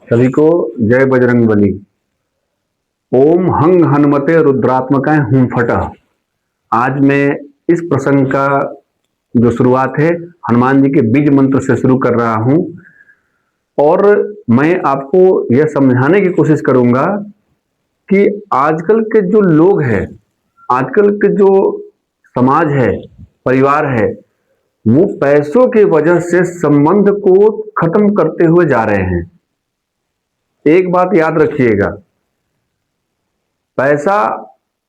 सभी को जय बजरंगबली। ओम हंग हनुमते रुद्रात्मकाय हुम फटः। आज मैं इस प्रसंग का जो शुरुआत है हनुमान जी के बीज मंत्र से शुरू कर रहा हूं और मैं आपको यह समझाने की कोशिश करूंगा कि आजकल के जो लोग हैं, आजकल के जो समाज है, परिवार है, वो पैसों की वजह से संबंध को खत्म करते हुए जा रहे हैं। एक बात याद रखिएगा, पैसा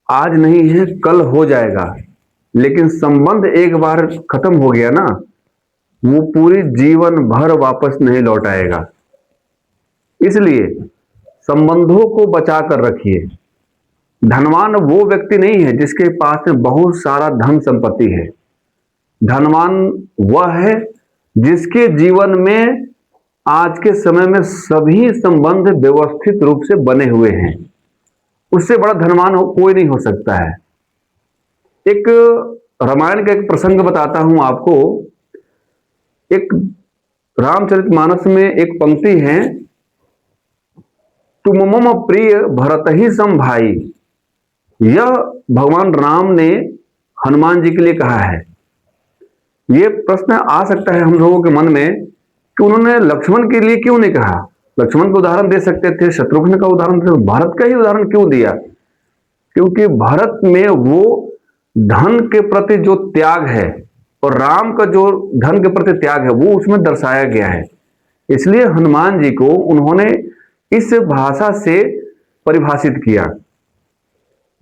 आज नहीं है कल हो जाएगा, लेकिन संबंध एक बार खत्म हो गया ना, वो पूरी जीवन भर वापस नहीं लौट आएगा। इसलिए संबंधों को बचा कर रखिए। धनवान वो व्यक्ति नहीं है जिसके पास में बहुत सारा धन संपत्ति है। धनवान वह है जिसके जीवन में आज के समय में सभी संबंध व्यवस्थित रूप से बने हुए हैं। उससे बड़ा धनवान कोई नहीं हो सकता है। एक रामायण का एक प्रसंग बताता हूं आपको। एक रामचरितमानस में एक पंक्ति है, तुम मम प्रिय भरत ही सम भाई। यह भगवान राम ने हनुमान जी के लिए कहा है। यह प्रश्न आ सकता है हम लोगों के मन में कि उन्होंने लक्ष्मण के लिए क्यों नहीं कहा। लक्ष्मण का उदाहरण दे सकते थे, शत्रुघ्न का उदाहरण दे, भारत का ही उदाहरण क्यों दिया? क्योंकि भारत में वो धन के प्रति जो त्याग है और राम का जो धन के प्रति त्याग है वो उसमें दर्शाया गया है। इसलिए हनुमान जी को उन्होंने इस भाषा से परिभाषित किया।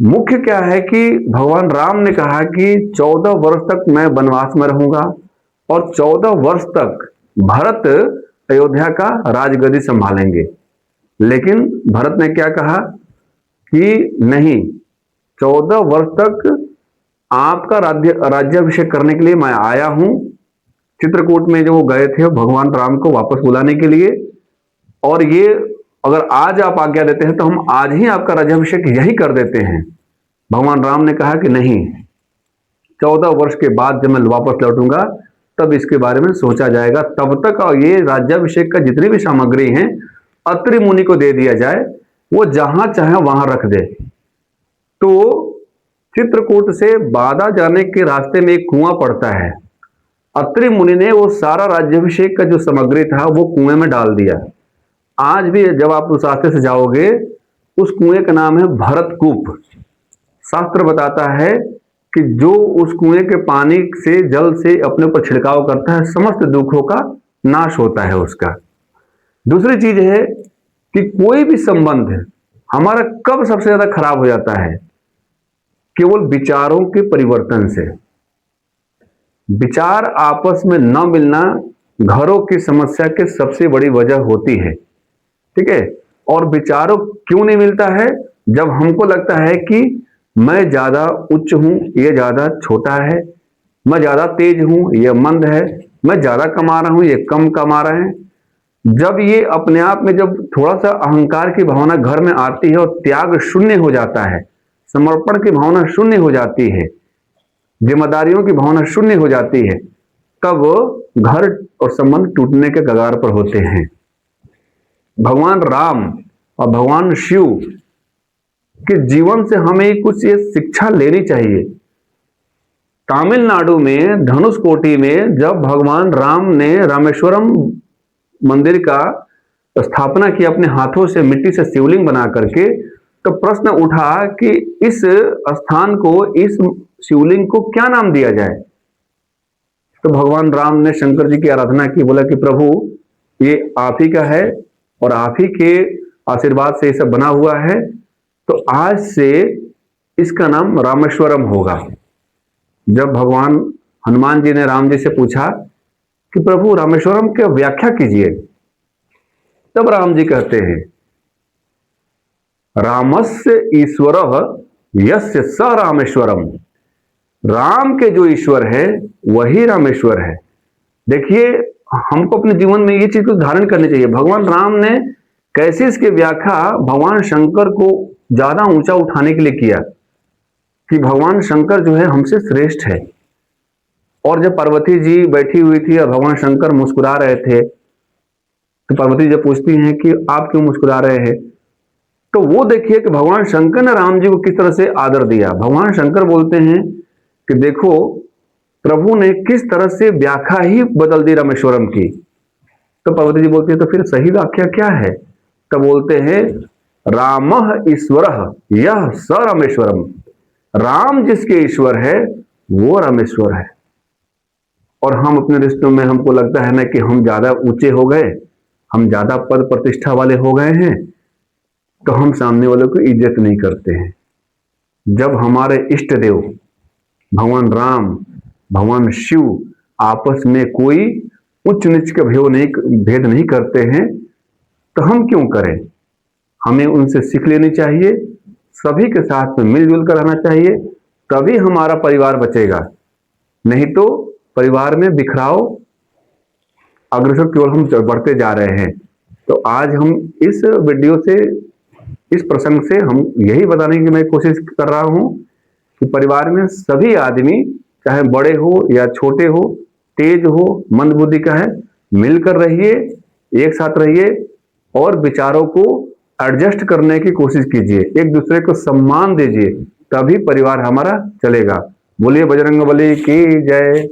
मुख्य क्या है कि भगवान राम ने कहा कि 14 वर्ष तक मैं वनवास में रहूंगा और 14 वर्ष तक भरत अयोध्या का राजगद्दी संभालेंगे। लेकिन भरत ने क्या कहा कि नहीं, 14 वर्ष तक आपका राज्याभिषेक करने के लिए मैं आया हूं। चित्रकूट में जो वो गए थे भगवान राम को वापस बुलाने के लिए, और ये अगर आज आप आज्ञा देते हैं तो हम आज ही आपका राज्याभिषेक यही कर देते हैं। भगवान राम ने कहा कि नहीं, 14 वर्ष के बाद जब मैं वापस लौटूंगा तब इसके बारे में सोचा जाएगा। तब तक ये राज्याभिषेक का जितनी भी सामग्री हैं अत्रि मुनि को दे दिया जाए, वो जहां चाहे वहां रख दे। तो चित्रकूट से बादा जाने के रास्ते में एक कुआं पड़ता है। अत्रि मुनि ने वो सारा राज्याभिषेक का जो सामग्री था वो कुएं में डाल दिया। आज भी जब आप उस रास्ते से जाओगे, उस कुएं का नाम है भरतकूप। शास्त्र बताता है कि जो उस कुएं के पानी से, जल से अपने ऊपर छिड़काव करता है, समस्त दुखों का नाश होता है उसका। दूसरी चीज है कि कोई भी संबंध हमारा कब सबसे ज्यादा खराब हो जाता है? केवल विचारों के परिवर्तन से। विचार आपस में न मिलना घरों की समस्या की सबसे बड़ी वजह होती है। ठीक है? और विचारों क्यों नहीं मिलता है? जब हमको लगता है कि मैं ज्यादा उच्च हूं, ये ज्यादा छोटा है, मैं ज्यादा तेज हूं, ये मंद है, मैं ज्यादा कमा रहा हूं, ये कम कमा रहे हैं। जब ये अपने आप में जब थोड़ा सा अहंकार की भावना घर में आती है और त्याग शून्य हो जाता है, समर्पण की भावना शून्य हो जाती है, जिम्मेदारियों की भावना शून्य हो जाती है, तब घर और संबंध टूटने के कगार पर होते हैं। भगवान राम और भगवान शिव के जीवन से हमें कुछ ये शिक्षा लेनी चाहिए। तमिलनाडु में धनुषकोटी में जब भगवान राम ने रामेश्वरम मंदिर का स्थापना की अपने हाथों से, मिट्टी से शिवलिंग बना करके, तो प्रश्न उठा कि इस स्थान को, इस शिवलिंग को क्या नाम दिया जाए? तो भगवान राम ने शंकर जी की आराधना की, बोला कि प्रभु ये आप ही का है और आप ही के आशीर्वाद से ये सब बना हुआ है, तो आज से इसका नाम रामेश्वरम होगा। जब भगवान हनुमान जी ने राम जी से पूछा कि प्रभु रामेश्वरम की व्याख्या कीजिए, तब राम जी कहते हैं, रामस्य ईश्वर यस्य स रामेश्वरम। राम के जो ईश्वर है वही रामेश्वर है। देखिए, हमको अपने जीवन में ये चीज को धारण करनी चाहिए। भगवान राम ने कैसे इसकी व्याख्या भगवान शंकर को ज्यादा ऊंचा उठाने के लिए किया कि भगवान शंकर जो है हमसे श्रेष्ठ है। और जब पार्वती जी बैठी हुई थी और भगवान शंकर मुस्कुरा रहे थे, तो पार्वती जब पूछती हैं कि आप क्यों मुस्कुरा रहे हैं, तो वो देखिए कि भगवान शंकर ने राम जी को किस तरह से आदर दिया। भगवान शंकर बोलते हैं कि देखो प्रभु ने किस तरह से व्याख्या ही बदल दी रामेश्वरम की। तो पार्वती जी बोलती है तो फिर सही व्याख्या क्या है? तो बोलते हैं रामः ईश्वरः यह स रामेश्वरम। राम जिसके ईश्वर है वो रामेश्वर है। और हम अपने रिश्तों में हमको लगता है ना कि हम ज्यादा ऊंचे हो गए, हम ज्यादा पद प्रतिष्ठा वाले हो गए हैं, तो हम सामने वालों को इज्जत नहीं करते हैं। जब हमारे इष्ट देव भगवान राम, भगवान शिव आपस में कोई उच्च नीच का भेद नहीं करते हैं, तो हम क्यों करें? हमें उनसे सीख लेनी चाहिए, सभी के साथ में मिलजुल कर रहना चाहिए, तभी हमारा परिवार बचेगा। नहीं तो परिवार में बिखराव, अग्रसर केवल हम बढ़ते जा रहे हैं। तो आज हम इस वीडियो से, इस प्रसंग से हम यही बताने की मैं कोशिश कर रहा हूं कि परिवार में सभी आदमी, चाहे बड़े हो या छोटे हो, तेज हो मंद बुद्धि का है, मिलकर रहिए, एक साथ रहिए और विचारों को एडजस्ट करने की कोशिश कीजिए, एक दूसरे को सम्मान दीजिए, तभी परिवार हमारा चलेगा। बोलिए बजरंगबली की जय।